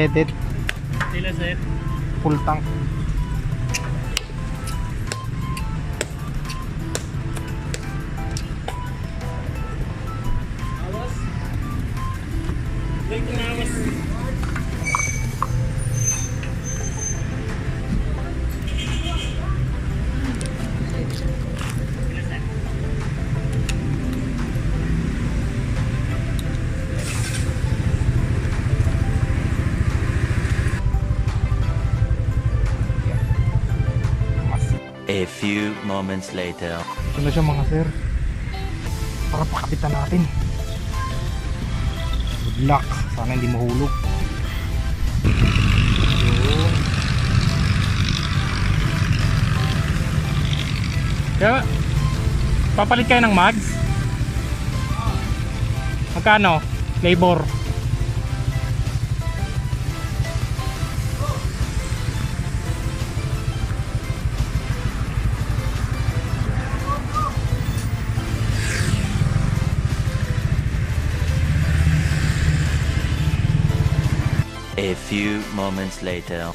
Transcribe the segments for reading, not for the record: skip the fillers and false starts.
Unleaded. Sila sir. Full tank. Awas. Wait na awas. A few moments later. Ito na siya mga sir. Para pakapitan natin. Good luck. Sana hindi mahulog. Yun. Kaya, papalit kayo ng mags? Magkano? Labor? A few moments later.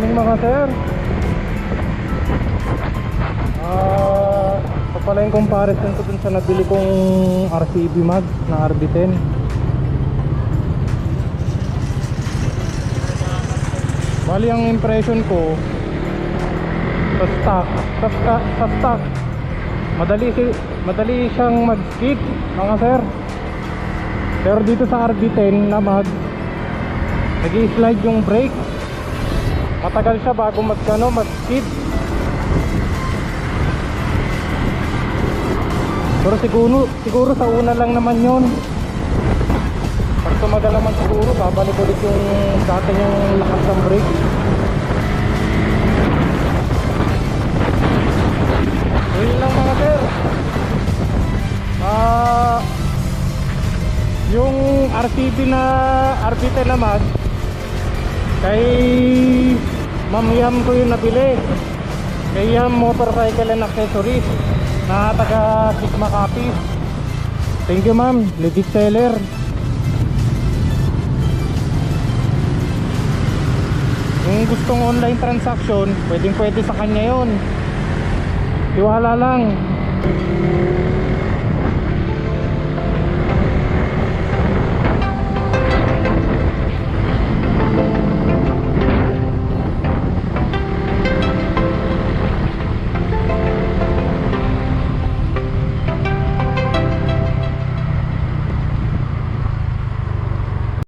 morning mga sir. Ito pala yung comparison ko dun sa nabili kong RCB mag na RB10. Bali ang impression ko sa stock madali siyang mag-skid mga sir. Pero dito sa RB10 na mag nag-i-slide yung brake. Matagal siya bago mag-skid. Pero siguro sa una lang naman yun. Pag tumagal naman siguro babalik ulit yung dati yung lakas ng brake. Yun lang mga sir. Yung RCB na RB10 na mag kay Ma'am Yam ko yung nabili, kay Yam Motorcycle and Accessories na taga Sigma Copy. Thank you ma'am, legit seller. Kung gustong online transaction, pwede sa kanya yon. Tiwala lang.